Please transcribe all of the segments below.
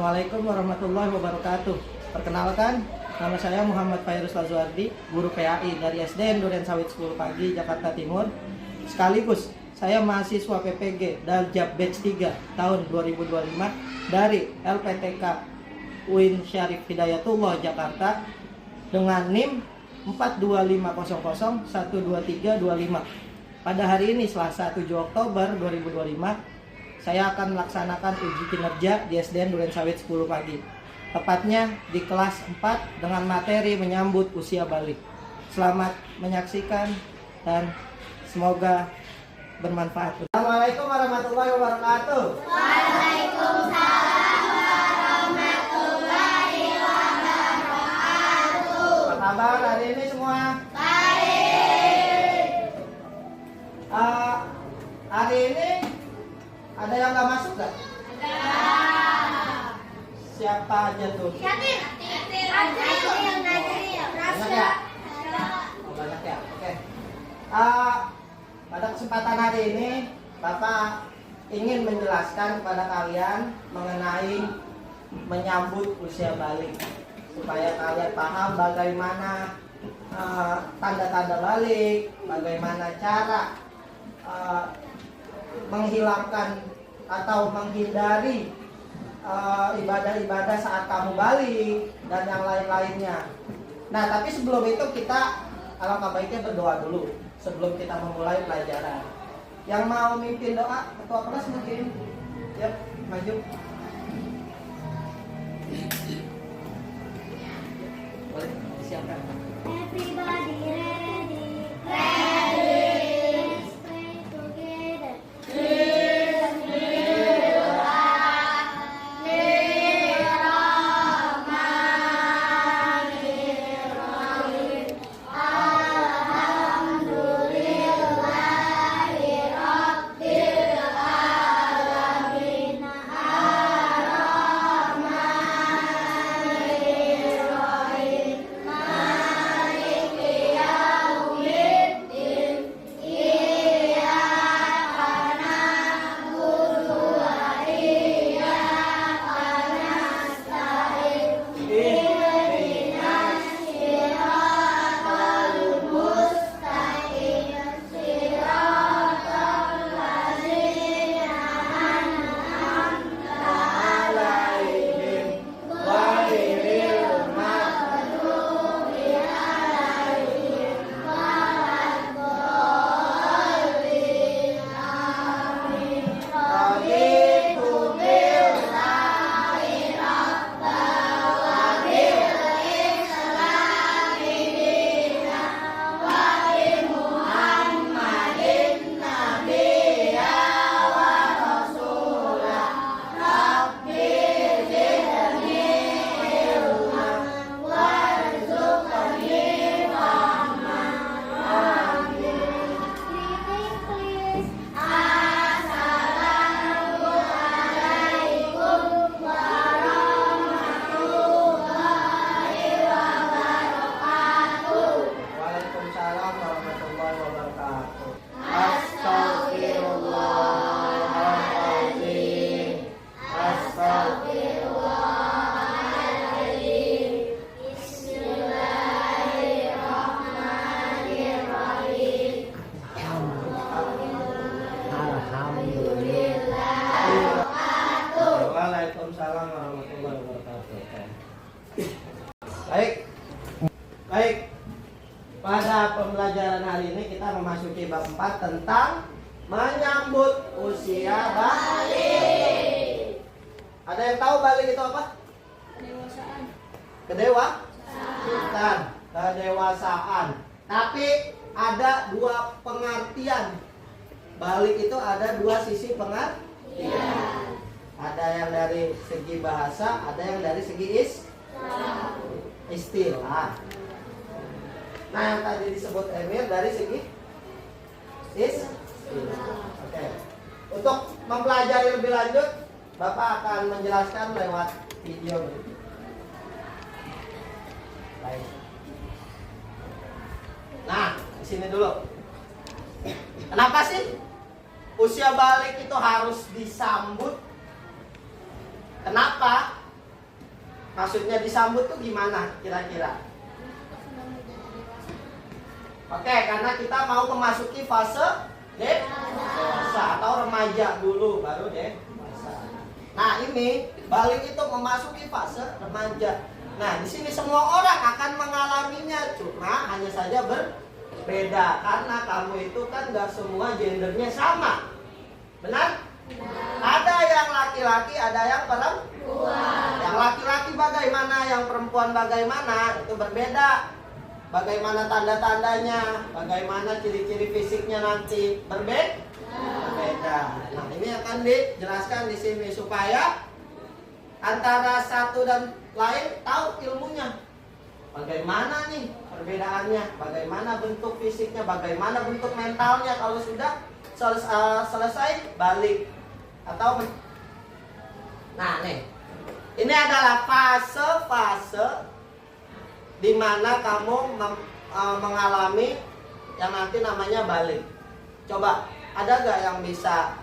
Assalamualaikum warahmatullahi wabarakatuh. Perkenalkan, nama saya Muhammad Fairuz Lazuardi, guru PAI dari SDN Durensawit 10 Pagi, Jakarta Timur. Sekaligus saya mahasiswa PPG Daljab Batch 3 tahun 2025 dari LPTK UIN Syarif Hidayatullah Jakarta dengan NIM 425001235. Pada hari ini Selasa 7 Oktober 2025, saya akan melaksanakan uji kinerja di SDN Durensawit 10 Pagi. Tepatnya di kelas 4 dengan materi menyambut usia balik. Selamat menyaksikan dan semoga bermanfaat. Assalamualaikum warahmatullahi wabarakatuh. Waalaikumsalam warahmatullahi wabarakatuh. Apa kabar hari ini semua? Baik. Hari ini ada yang nggak masuk nggak? Ada. Siapa aja tuh? Yatim. Najril. Banyak ya? Oh, banyak ya? Oke. Pada kesempatan hari ini Bapak ingin menjelaskan kepada kalian mengenai menyambut usia balik, supaya kalian paham bagaimana tanda-tanda balik, bagaimana cara menghilangkan atau menghindari ibadah-ibadah saat kamu balik dan yang lain-lainnya. Nah, tapi sebelum itu kita alangkah baiknya berdoa dulu sebelum kita memulai pelajaran. Yang mau mimpin doa, ketua kelas mungkin. Yap, maju. Boleh disiapkan. Everybody ready? Ready. Let's pray together. Waalaikumsalam warahmatullahi wabarakatuh. Astagfirullahaladzim. Astagfirullahaladzim. Bismillahirrahmanirrahim. Waalaikumsalam warahmatullahi wabarakatuh. Baik. Pada pembelajaran hari ini kita memasuki bab 4 tentang menyambut usia balik. Ada yang tahu balik itu apa? Kedewasaan. Tapi ada dua pengertian. Balik itu ada dua sisi pengertian. Ada yang dari segi bahasa, ada yang dari segi istilah. Nah, yang tadi disebut Emir dari segi istilah. Oke. Untuk mempelajari lebih lanjut, Bapak akan menjelaskan lewat video berikut. Baik. Nah, di sini dulu. Kenapa sih usia balik itu harus disambut? Kenapa? Maksudnya disambut tuh gimana kira-kira? Oke, karena kita mau memasuki fase dewasa atau remaja dulu, baru dewasa. Nah, ini balik itu memasuki fase remaja. Nah, di sini semua orang akan mengalaminya, cuma hanya saja berbeda karena kamu itu kan gak semua gendernya sama. Benar? Ada yang laki-laki, ada yang perempuan. Yang laki-laki bagaimana, yang perempuan bagaimana, itu berbeda. Bagaimana tanda-tandanya, bagaimana ciri-ciri fisiknya nanti berbeda. Nah, ini akan dijelaskan di sini supaya antara satu dan lain tahu ilmunya. Bagaimana nih perbedaannya, bagaimana bentuk fisiknya, bagaimana bentuk mentalnya kalau sudah selesai balik atau nah nih, ini adalah fase-fase di mana kamu mengalami yang nanti namanya balik. Coba, ada gak yang bisa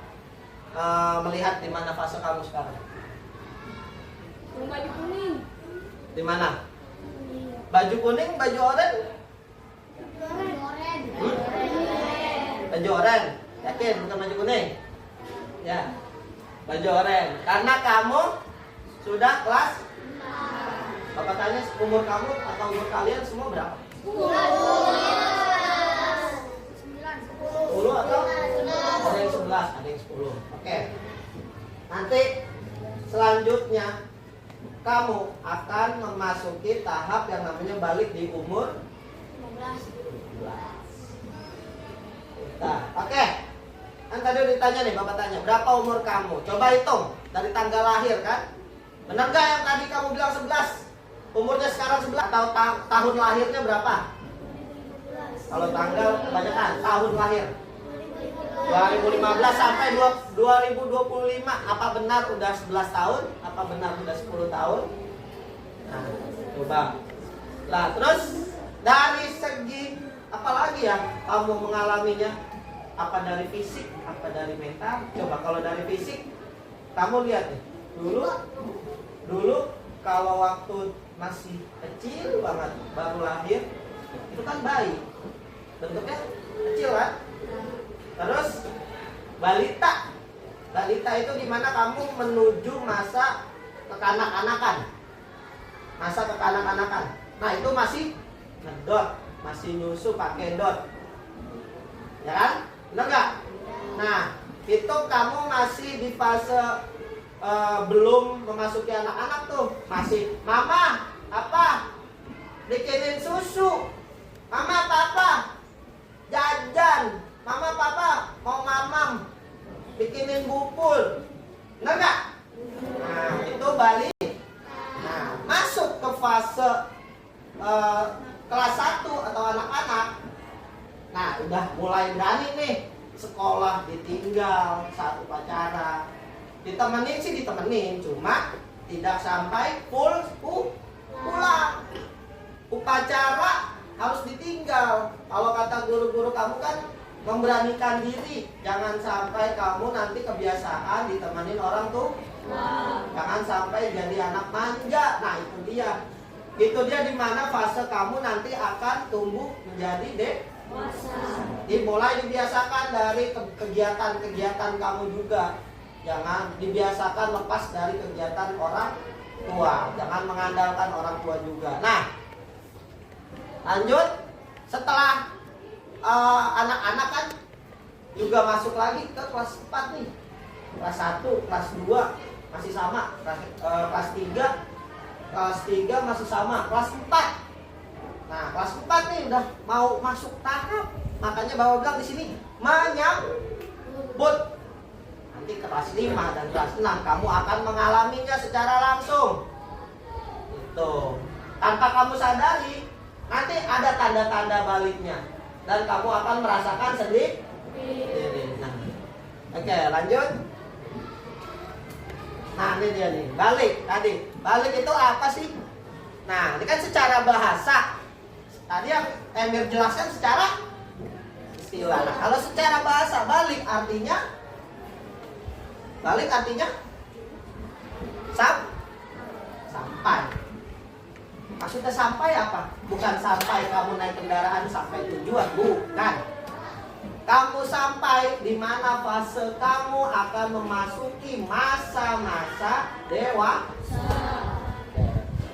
melihat di mana fase kamu sekarang? Baju kuning. Di mana? Baju kuning, baju oranye? Baju oranye. Yakin bukan baju kuning? Ya. Baju oranye. Karena kamu sudah kelas. Bapak tanya umur kamu atau umur kalian semua berapa? 10 atau? Ada yang 11, ada yang 10. Oke. Nanti selanjutnya kamu akan memasuki tahap yang namanya balik di umur 15. Nah, oke. Kan tadi udah ditanya nih, Bapak tanya, berapa umur kamu? Coba hitung dari tanggal lahir kan? Benar gak yang tadi kamu bilang 11? Umurnya sekarang 11 atau tahun lahirnya berapa? Kalau tanggal kebanyakan tahun lahir 2015 sampai 2025. Apa benar udah 11 tahun? Apa benar udah 10 tahun? Nah, coba. Nah, terus dari segi apa lagi ya kamu mengalaminya? Apa dari fisik? Apa dari mental? Coba kalau dari fisik, kamu lihat nih. Dulu kalau waktu masih kecil banget, baru lahir, itu kan bayi, bentuknya kecil kan. Terus balita itu dimana kamu menuju masa kekanak-kanakan. Nah, itu masih ngedot, masih nyusu pakai dot, ya kan? Benar nggak? Nah, itu kamu masih di fase belum memasuki anak-anak tuh, masih mama apa bikinin susu, mama papa jajan, mama papa mau mamam bikinin bubul, benar nggak? Nah, itu balik. Nah, masuk ke fase kelas 1 atau anak-anak. Nah, udah mulai berani nih, sekolah ditinggal saat upacara. Ditemenin sih ditemenin, cuma tidak sampai full pulang. Upacara harus ditinggal. Kalau kata guru-guru kamu kan memberanikan diri, jangan sampai kamu nanti kebiasaan ditemenin orang tuh. Jangan sampai jadi anak manja. Nah, itu dia. Itu dia dimana fase kamu nanti akan tumbuh menjadi dewasa. Dimulai dibiasakan dari kegiatan-kegiatan kamu juga. Jangan dibiasakan lepas dari kegiatan orang tua. Jangan mengandalkan orang tua juga. Nah, lanjut. Setelah anak-anak kan juga masuk lagi ke kelas 4 nih. Kelas 1, kelas 2 masih sama. Kelas 3 masih sama. Kelas 4. Nah, kelas 4 nih udah mau masuk tahap. Makanya Bapak bilang di sini menyambut. Nanti kelas 5 dan kelas 6 kamu akan mengalaminya secara langsung. Itu. Tanpa kamu sadari, nanti ada tanda-tanda baliknya dan kamu akan merasakan sendiri. Nah. Oke, lanjut. Nah, ini dia nih, balik tadi. Balik itu apa sih? Nah, ini kan secara bahasa. Tadi yang Emir jelaskan secara istilah. Nah, kalau secara bahasa balik artinya sampai. Maksudnya sampai apa? Bukan sampai kamu naik kendaraan sampai tujuan, bukan. Kamu sampai di mana fase kamu akan memasuki masa-masa dewasa.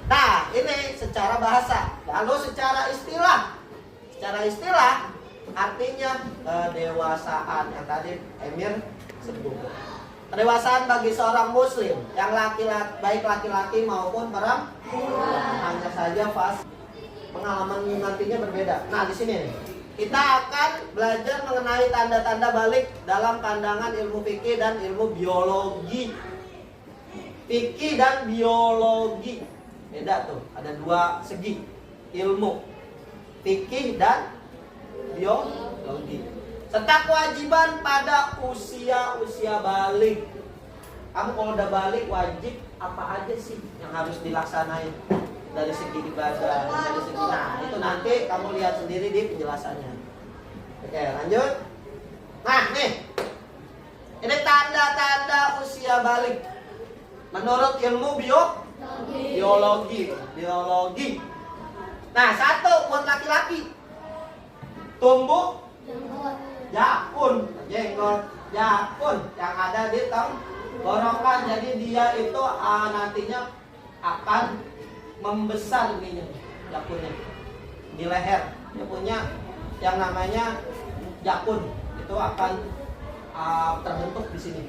Nah, ini secara bahasa. Lalu secara istilah. Secara istilah artinya kedewasaan yang tadi Emir sebut. Kedewasaan bagi seorang muslim yang laki-laki, baik laki-laki maupun perempuan. Hanya saja fase pengalaman nantinya berbeda. Nah, di sini nih. Kita akan belajar mengenai tanda-tanda balik dalam pandangan ilmu fikih dan ilmu biologi. Fikih dan biologi beda tuh, ada dua segi ilmu, fikih dan biologi. Serta kewajiban pada usia balik. Kamu kalau udah balik wajib apa aja sih yang harus dilaksanain? Dari segi ibadah, dari segi, nah itu nanti kamu lihat sendiri di penjelasannya. Oke, lanjut. Nah nih, ini tanda-tanda usia balik menurut ilmu biologi. Nah, satu buat laki-laki, tumbuh jakun, jenggot jakun yang ada di tenggorokan. Jadi dia itu nantinya akan membesar ininya, jakunnya di leher. Dia punya yang namanya jakun, itu akan terbentuk di sini.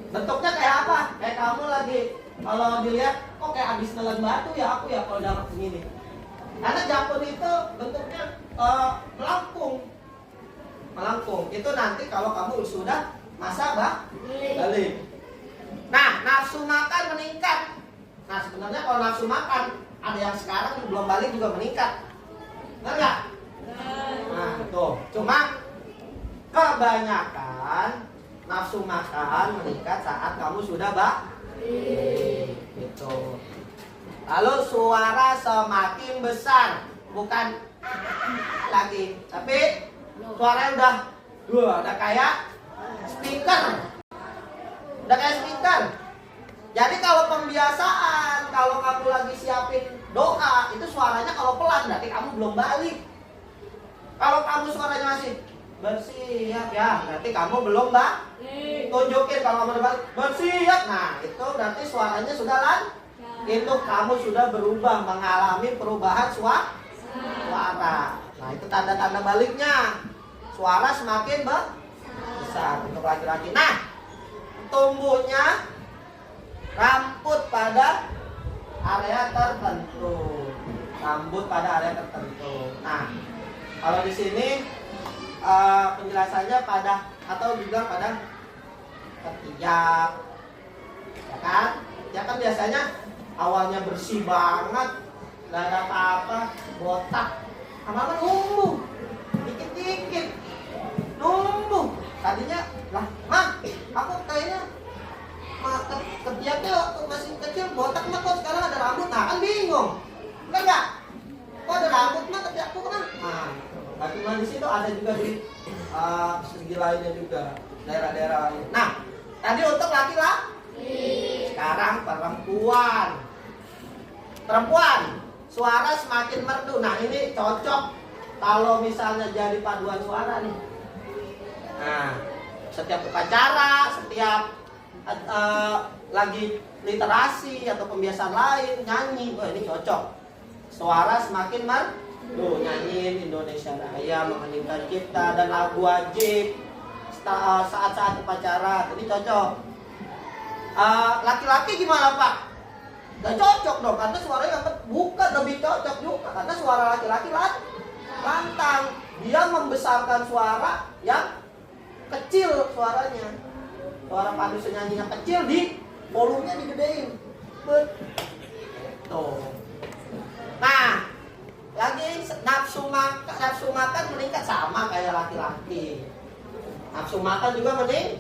Bentuknya kayak apa? Kayak kamu lagi kalau dilihat, kok kayak habis nelen batu ya aku ya kalau dapat begini. Karena jakun itu bentuknya melengkung. Itu nanti kalau kamu sudah masa balik. Nah, nafsu makan meningkat. Nah, sebenarnya kalau nafsu makan, ada yang sekarang belum balik juga meningkat. Benar nggak? Nah, tuh. Cuma kebanyakan nafsu makan meningkat saat kamu sudah balik. Gitu. Lalu suara semakin besar, bukan lagi, tapi suaranya udah kayak speaker. Udah kayak speaker. Jadi kalau pembiasaan, kalau kamu lagi siapin doa, itu suaranya kalau pelan berarti kamu belum balik. Kalau kamu suaranya masih bersiap ya, berarti kamu belum tunjukin kalau kamu udah balik. Bersiap. Nah, itu berarti suaranya sudah itu kamu sudah berubah, mengalami perubahan suara. Nah, itu tanda-tanda baliknya. Suara semakin besar untuk laki-laki. Nah, tumbuhnya rambut pada area tertentu. Nah, kalau di sini penjelasannya pada atau juga pada ketiak, ya kan? Ya kan biasanya awalnya bersih banget, nggak ada apa-apa, botak, lama-lama numbuh, dikit-dikit numbuh. Tadinya lah, aku kayaknya ketiaknya waktu masih kecil botak mah kok sekarang ada rambut. Nah kan bingung, bener nggak? Kok ada rambut mah ketiakku kenapa? Nah cuma di situ ada juga di segi lainnya juga, daerah-daerah lain. Nah tadi untuk laki-laki, sekarang perempuan suara semakin merdu. Nah ini cocok kalau misalnya jadi paduan suara nih. Nah setiap upacara, setiap lagi literasi atau pembiasaan lain nyanyi, wah ini cocok. Suara semakin merdu, nyanyiin Indonesia Raya, Mengheningkan Cipta dan lagu wajib saat-saat upacara, ini cocok. Laki-laki gimana Pak? Gak cocok dong, karena suaranya bukan lebih cocok juga, karena suara laki-laki lantang, dia membesarkan suara yang kecil suaranya. Suara padu senyanyinya kecil, di volumenya digedein. Tuh. Nah, lagi nafsu makan meningkat sama kayak laki-laki. Nafsu makan juga meningkat.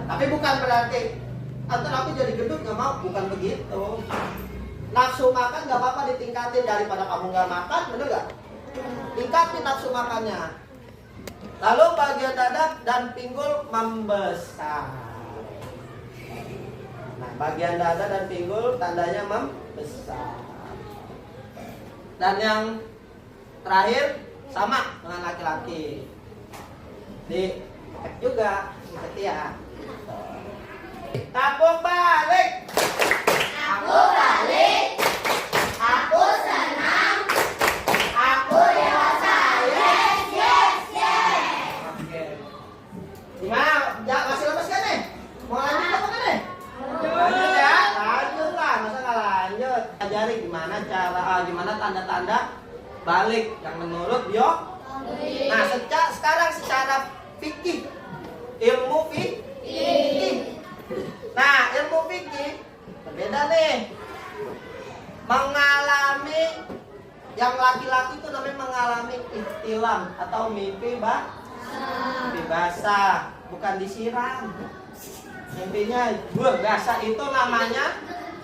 Tapi bukan berarti antar aku jadi gendut nggak mau, bukan begitu. Nafsu makan nggak apa-apa ditingkatin daripada kamu nggak makan, bener nggak? Tingkatin nafsu makannya. Lalu bagian dada dan pinggul membesar. Nah, bagian dada dan pinggul tandanya besar. Dan yang terakhir sama dengan laki-laki. Di juga ikuti ya. Tepuk balik. Aku balik. Aku senang. Aku dewasa. Yes, yes, yes. Oke. Gimana? Ya, masih lemes kan nih? Mau lanjut apa kan nih? Lanjut ya. Lanjut lah, masa nggak lanjut? Ajari gimana gimana tanda-tanda balik yang menurut biologi. Nah, sekarang secara fikih, ilmu fikih. Nah, ilmu fikih berbeda nih. Mengalami yang laki-laki itu namanya mengalami ihtilam atau mimpi basah, bukan disiram. Mimpinya basah itu namanya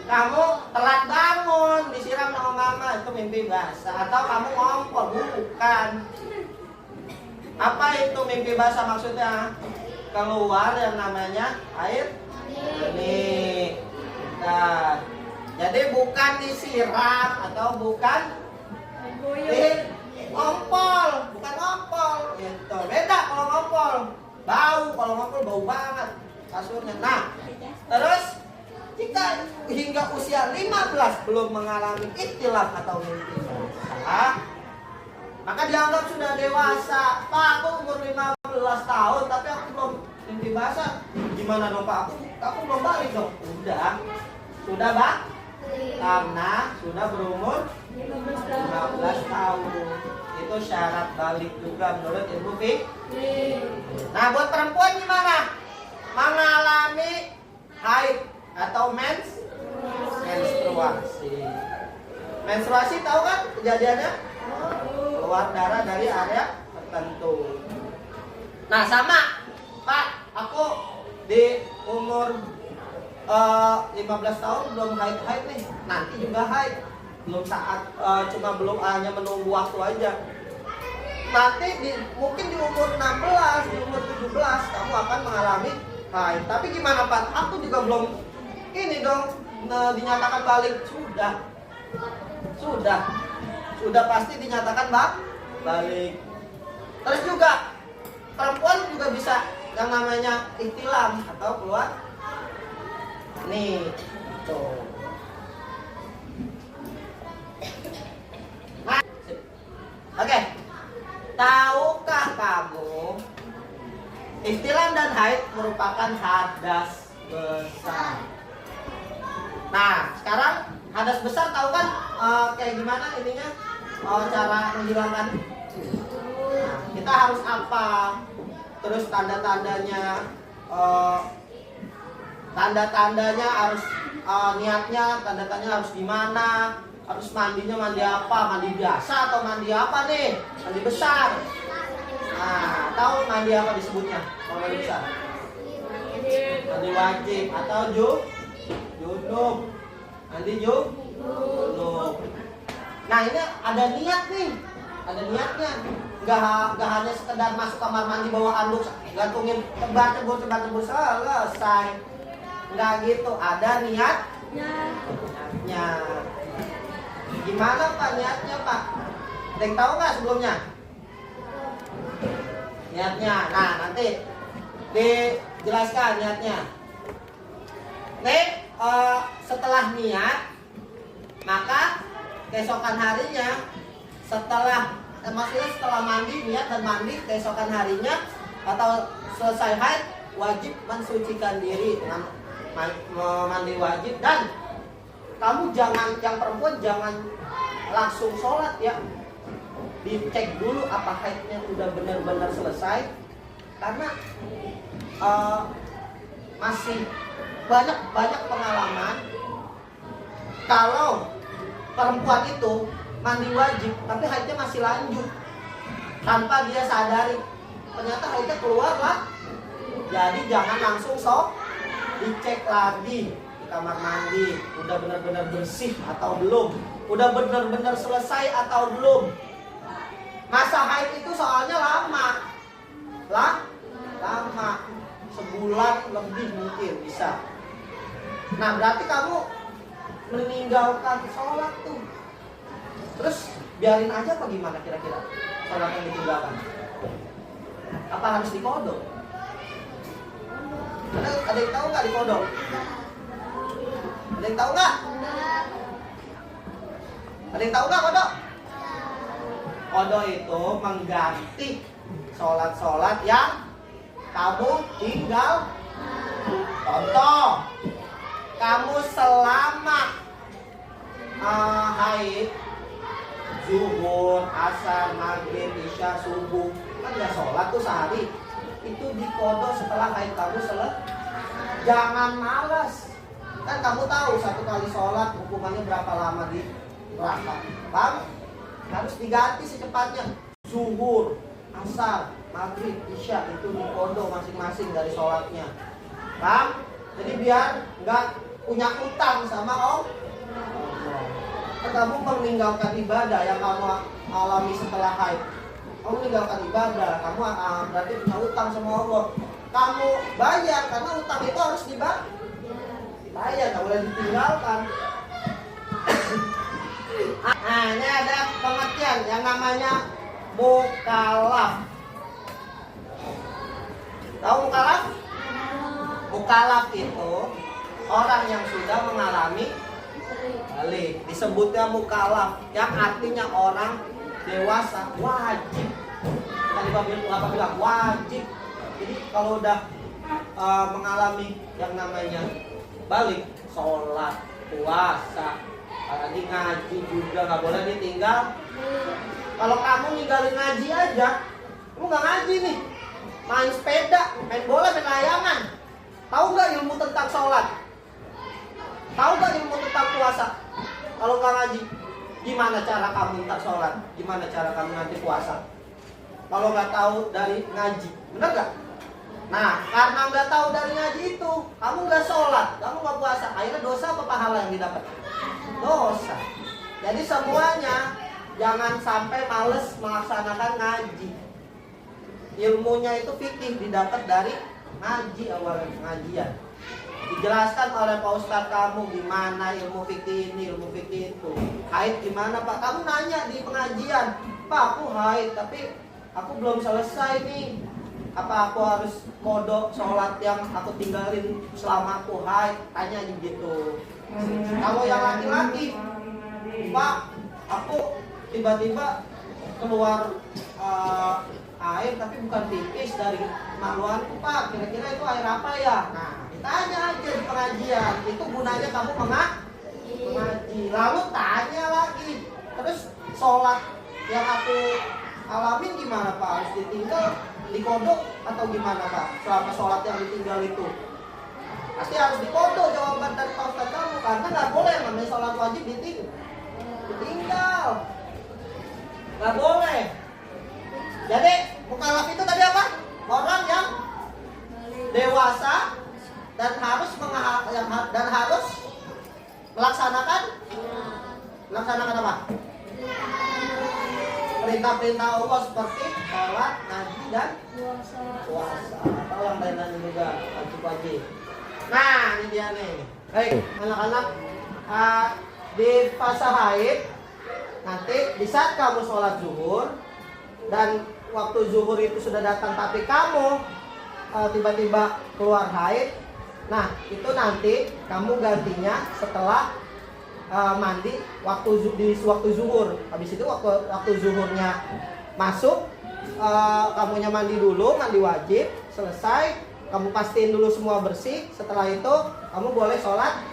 kamu telat bangun, disiram sama mama, itu mimpi basah. Atau kamu ngompol, bukan. Apa itu mimpi basah maksudnya? Keluar yang namanya air mani. Nah, jadi bukan disiram atau bukan ngompol, bukan ngompol. Gitu. Beda kalau ngompol, bau. Kalau ngompol bau banget kasurnya. Nah, terus jika hingga usia 15 belum mengalami ikhtilaf atau mimpi basah, maka dianggap sudah dewasa. Pak, aku umur 15 tahun tapi aku belum mimpi basah. Gimana dong Pak? Aku belum balik dong. Sudah Pak? Karena sudah berumur 15 tahun. Itu syarat balik juga menurut ilmu fikih. Nah, buat perempuan gimana? Mengalami haid atau menstruasi. Menstruasi tahu kan kejadiannya? Keluar darah dari area tertentu. Nah, sama Pak, aku di umur 15 tahun belum haid nih. Nanti juga haid. Belum saat belum hanya menunggu waktu aja. Nanti mungkin di umur 16, di umur 17 kamu akan mengalami haid. Tapi gimana Pak? Aku juga belum ini dong dinyatakan balik. Sudah pasti dinyatakan balik. Terus juga perempuan juga bisa yang namanya ihtilam atau keluar nih tuh. Nah, oke. Tahukah kamu ihtilam dan haid merupakan hadas besar? Nah, sekarang hadas besar tahu kan kayak gimana ininya cara menghilangkan? Nah, kita harus apa? Terus tanda-tandanya harus niatnya, tanda-tandanya harus gimana? Harus mandinya mandi apa? Mandi biasa atau mandi apa nih? Mandi besar. Nah, tahu mandi apa disebutnya? Kalau mandi besar? Mandi wajib atau junub. Mandi junub. Nah, ini ada niat nih. Ada niatnya. Nggak hanya sekedar masuk kamar mandi bawa handuk, gantungin tebar-tebur selesai. Nggak gitu, ada niatnya. Gimana Pak niatnya Pak? Ada yang tahu nggak sebelumnya? Niatnya, nah nanti dijelaskan niatnya. Nih, setelah niat, maka keesokan harinya maksudnya setelah mandi, niat dan mandi keesokan harinya atau selesai haid wajib mensucikan diri dengan mandi wajib. Dan kamu yang perempuan jangan langsung sholat ya, dicek dulu apa haidnya udah benar-benar selesai, karena masih banyak pengalaman kalau perempuan itu mandi wajib tapi haidnya masih lanjut tanpa dia sadari, ternyata haidnya keluar lah. Jadi jangan langsung dicek lagi di kamar mandi udah benar-benar bersih atau belum, udah benar-benar selesai atau belum. Masa haid itu soalnya lama, sebulan lebih mungkin bisa. Nah, berarti kamu meninggalkan sholat tuh. Terus biarin aja apa gimana kira-kira sholat yang ditinggalkan? Apa harus dikodok? Ada yang tahu nggak dikodok? Ada yang tahu nggak? Ada yang tahu nggak kodok? Kodok itu mengganti sholat-sholat yang kamu tinggal. Contoh, kamu selama haid, zuhur, asar, maghrib, isya, subuh, kan nggak sholat tuh sehari. Itu dikodok setelah haid kamu selesai. Jangan malas. Kan kamu tahu satu kali sholat hukumannya berapa lama di neraka. Paham? Harus diganti secepatnya. Zuhur, asar, maghrib, isya itu dikodok masing-masing dari sholatnya. Paham? Jadi biar nggak punya utang sama Allah. Kamu meninggalkan ibadah yang kamu alami setelah haid. Kamu meninggalkan ibadah, kamu berarti punya utang sama Allah. Kamu bayar karena utang itu harus dibayar, nggak boleh ditinggalkan. Nah, ini ada pengertian yang namanya mukallaf. Tahu mukallaf? Mukallaf itu orang yang sudah mengalami balik. Disebutnya mukallaf, yang artinya orang dewasa, wajib. Tadi Bapak bilang wajib. Jadi kalau udah mengalami yang namanya balik, sholat, puasa, apalagi ngaji juga nggak boleh ditinggal. Kalau kamu ninggalin ngaji aja, kamu nggak ngaji nih, main sepeda, main bola, main layangan. Tahu nggak ilmu tentang sholat? Tahu nggak ilmu tentang puasa? Kalau nggak ngaji, gimana cara kamu ntar sholat? Gimana cara kamu nanti puasa? Kalau nggak tahu dari ngaji, benar nggak? Nah, karena nggak tahu dari ngaji itu, kamu nggak sholat, kamu nggak puasa, akhirnya dosa apa pahala yang didapat? Dosa. Jadi semuanya jangan sampai males melaksanakan ngaji. Ilmunya itu fikih didapat dari ngaji, awal pengajian. Dijelaskan oleh Pak Ustadz kamu gimana ilmu fikih ini, ilmu fikih itu. Haid gimana Pak? Kamu nanya di pengajian, Pak aku haid tapi aku belum selesai nih. Apa aku harus kodok sholat yang aku tinggalin selama aku haid? Tanya gitu. Kalau yang laki-laki, Pak aku tiba-tiba keluar air tapi bukan tipis dari maluanku Pak, kira-kira itu air apa ya? Nah, tanya aja di pengajian, itu gunanya kamu mengaji. Lalu tanya lagi, terus sholat yang aku alamin gimana Pak? Harus ditinggal, dikodok atau gimana Pak? Selama sholat yang ditinggal itu pasti harus dikodok jawaban dari Pak Ustadz kamu, karena nggak boleh namanya sholat wajib ditinggal, nggak boleh. Jadi mukallaf itu tadi apa? Orang yang dewasa dan harus melaksanakan apa? Perintah-perintah Allah seperti sholat, ngaji dan puasa. Atau yang lain-lain juga wajib. Nah, ini dia nih. Baik, anak-anak di fase haid nanti di saat kamu sholat zuhur dan waktu zuhur itu sudah datang tapi kamu tiba-tiba keluar haid, nah itu nanti kamu gantinya setelah mandi di waktu zuhur. Habis itu waktu zuhurnya masuk, kamunya mandi dulu, mandi wajib, selesai, kamu pastiin dulu semua bersih. Setelah itu kamu boleh sholat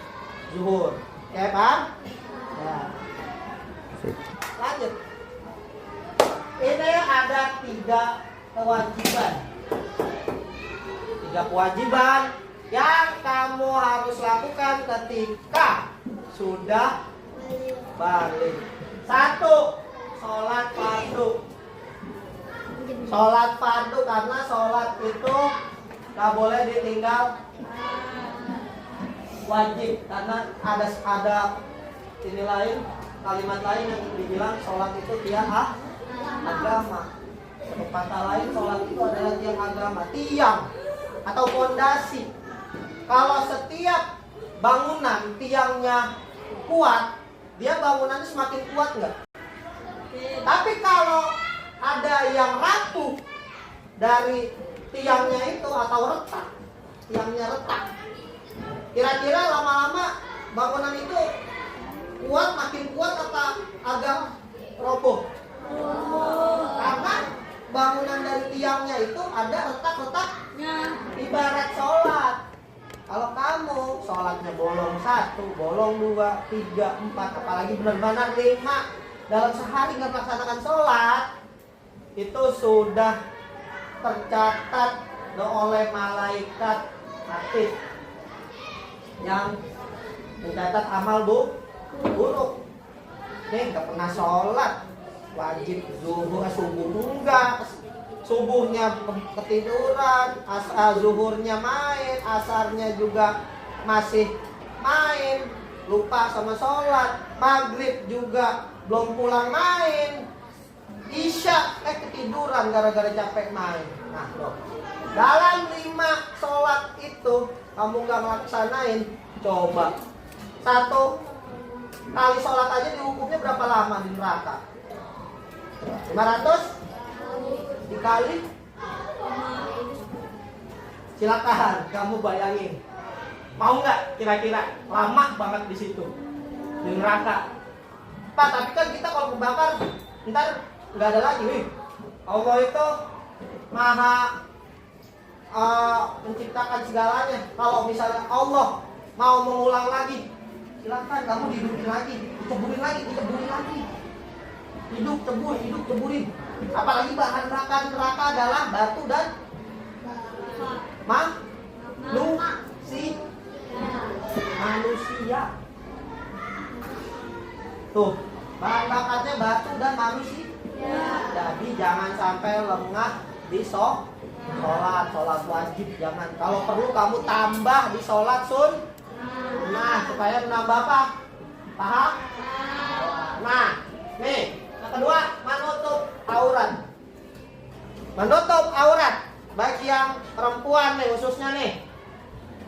zuhur. Oke, paham? Ya. Lanjut. Ini ada 3 kewajiban. 3 kewajiban yang kamu harus lakukan ketika sudah balik. 1. Sholat fardu. Sholat fardu karena sholat itu gak boleh ditinggal, wajib. Karena ada ini lain, kalimat lain yang dibilang sholat itu tiang agama. Kata lain sholat itu adalah tiang agama, tiang atau fondasi. Kalau setiap bangunan tiangnya kuat, dia bangunannya semakin kuat nggak? Tapi kalau ada yang rapuh dari tiangnya itu atau retak, tiangnya retak, kira-kira lama-lama bangunan itu kuat, makin kuat apa agak roboh? Karena bangunan dari tiangnya itu ada retak-retaknya. Ibarat sholat, kalau kamu sholatnya bolong 1, bolong 2, 3, 4, apalagi benar-benar 5 dalam sehari nggak melaksanakan sholat, itu sudah tercatat oleh malaikat hatib yang mencatat amal buruk. Nih nggak pernah sholat, wajib subuh enggak, subuhnya ketiduran, zuhurnya main, asarnya juga masih main, lupa sama sholat, maghrib juga belum pulang main, isya ketiduran gara-gara capek main. Nah loh, dalam 5 sholat itu kamu nggak melaksanain, coba 1 kali sholat aja dihukumnya berapa lama di neraka? 500 dikali, silakan kamu bayangin, mau nggak kira-kira? Lama banget di situ di neraka. Pak, tapi kan kita kalau kebakar ntar nggak ada lagi. Wih, Allah itu maha menciptakan segalanya. Kalau misalnya Allah mau mengulang lagi, silakan kamu dihidupin lagi, diceburin lagi, hidup ceburin. Apalagi bahan neraka adalah batu dan manusia. Tuh, bahan bakarnya batu dan manusia. Jadi jangan sampai lengah di sholat wajib, jangan. Kalau perlu kamu tambah di sholat sunnah supaya menambah apa? Paham? Nah, nih yang kedua, menutup aurat bagi yang perempuan nih, khususnya nih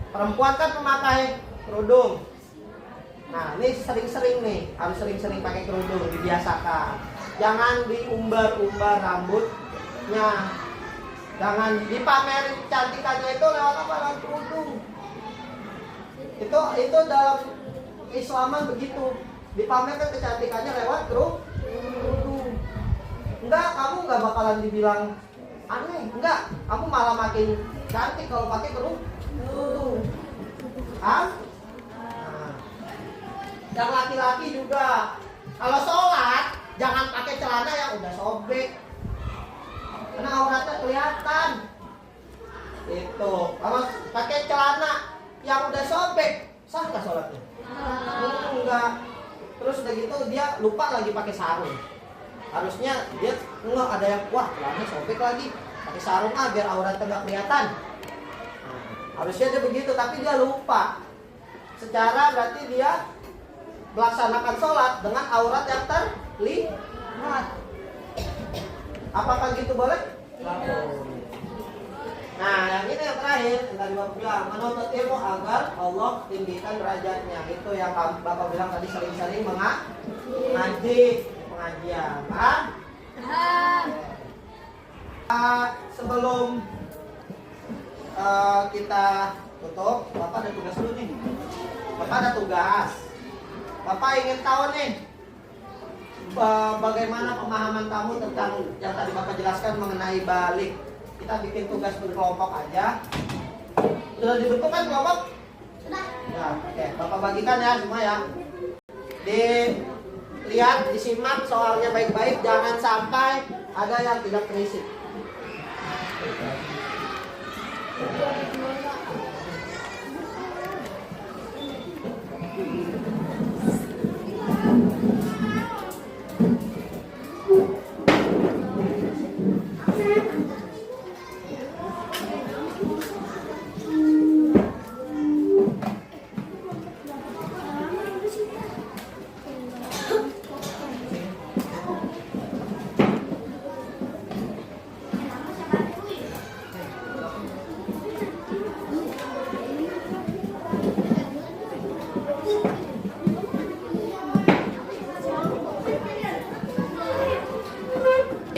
perempuan kan memakai kerudung. Nah ini sering-sering nih, harus sering-sering pakai kerudung, dibiasakan. Jangan diumbar-umbar rambutnya, jangan dipamerin kecantikannya itu lewat apa? Lewat kerudung. Itu dalam Islaman begitu, dipamerkan kecantikannya lewat kerudung. Enggak, kamu nggak bakalan dibilang aneh, enggak, kamu malah makin cantik kalau pakai kerudung. Nah, yang laki-laki juga kalau sholat jangan pakai celana yang udah sobek, karena auratnya kelihatan. Itu kalau pakai celana yang udah sobek, sah nggak sholatnya? Enggak. Terus udah gitu dia lupa lagi pakai sarung. Harusnya dia enggak, ada yang wah celana sobek lagi, pakai sarung biar auratnya nggak kelihatan. Harusnya dia begitu, tapi dia lupa. Secara berarti dia melaksanakan sholat dengan aurat yang terlihat. Apakah gitu boleh? Nah, yang ini yang terakhir, yang tadi Bapak bilang, menuntut ilmu agar Allah tinggikan derajatnya. Itu yang Bapak bilang tadi, sering-sering mengaji, pengajian. Paham? Sebelum kita tutup, Bapak ada tugas dulu nih. Bapak ada tugas. Bapak ingin tahu nih bagaimana pemahaman kamu tentang yang tadi Bapak jelaskan mengenai balik. Kita bikin tugas berkelompok aja. Sudah dibentuk kan kelompok? Sudah. Ya, oke. Bapak bagikan ya semua ya. Dilihat, disimak soalnya baik-baik, jangan sampai ada yang tidak terisi.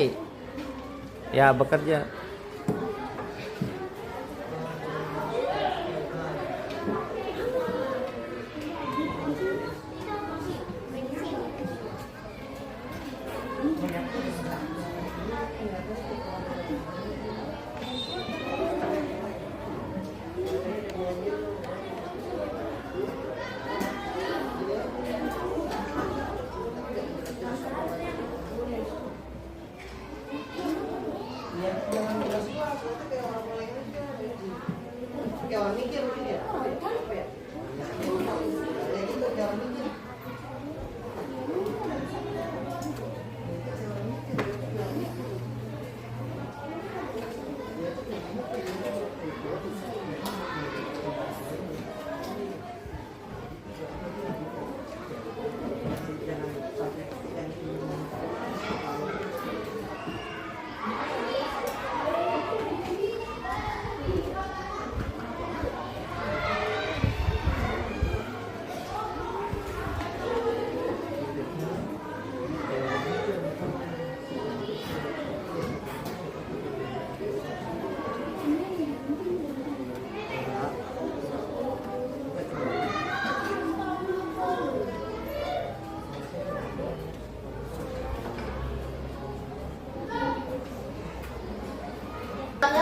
laki-laki? Ya, bekerja. Kayak orang mikir mungkin ya. Apa ya? Kayak gitu, kayak orang mikir.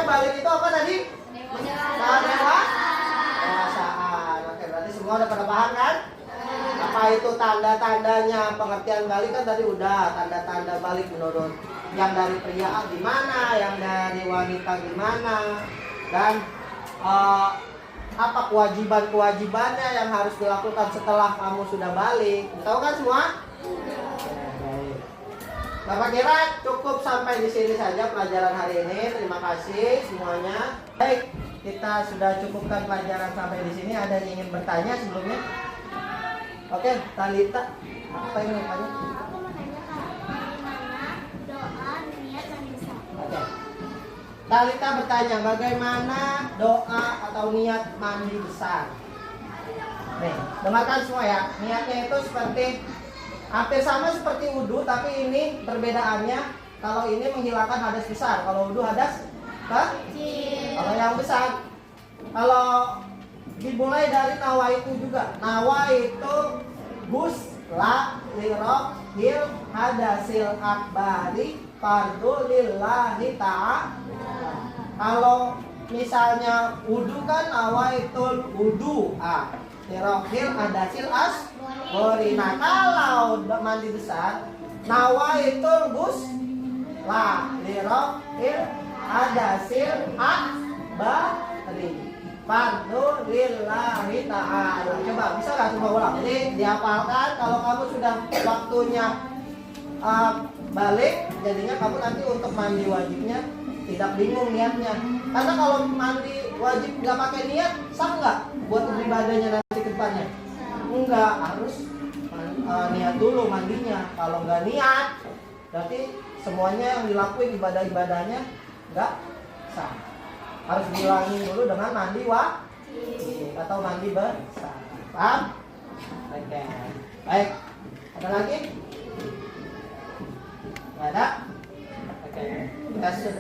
Balik itu apa tadi? Dewasaan. Oke, berarti semua udah pada paham kan? Apa itu tanda-tandanya? Pengertian balik kan tadi udah. Tanda-tanda balik menurut yang dari pria gimana, yang dari wanita gimana, dan apa kewajiban-kewajibannya yang harus dilakukan setelah kamu sudah balik. Tahu kan semua? Bapak kira cukup sampai di sini saja pelajaran hari ini. Terima kasih semuanya. Baik, kita sudah cukupkan pelajaran sampai di sini. Ada yang ingin bertanya sebelumnya? Oke, Talita, apa yang ingin bertanya? Aku mau nanya Kak, bagaimana doa, niat, dan besar? Oke. Talita bertanya, bagaimana doa atau niat mandi besar? Nih, dengarkan semua ya. Niatnya itu seperti hampir sama seperti wudhu, tapi ini perbedaannya kalau ini menghilangkan hadas besar, kalau wudhu hadas kecil. Kalau yang besar, kalau dimulai dari nawaitu juga. Nawaitu gusla lirohil hadasil akbari fardu lillahi ta'ala. Kalau misalnya wudhu kan nawaitul wudhu lirohil hadasil as. Nah, kalau mandi besar, nawaitul gusla lirohil hadasil akbari fardu lillahi ta'ala. Coba bisa nggak coba ulang? Jadi dihafalkan. Kalau kamu sudah waktunya balik, jadinya kamu nanti untuk mandi wajibnya tidak bingung niatnya. Karena kalau mandi wajib nggak pakai niat, sah nggak buat ibadahnya nanti ke depannya? Enggak, harus niat dulu mandinya. Kalau nggak niat, berarti semuanya yang dilakuin ibadah-ibadahnya nggak sah. Harus diulangi dulu dengan mandi wajib atau mandi besar. Paham? Oke. Baik. Ada lagi? Nggak ada? Oke.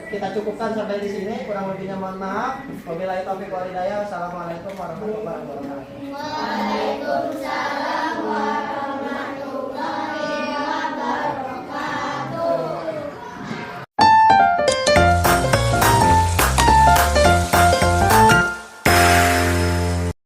Kita cukupkan sampai di sini. Kurang lebihnya mohon maaf. Wabillahi taufiq wal hidayah. Wassalamualaikum warahmatullahi wabarakatuh. Waalaikumsalam warahmatullahi wabarakatuh.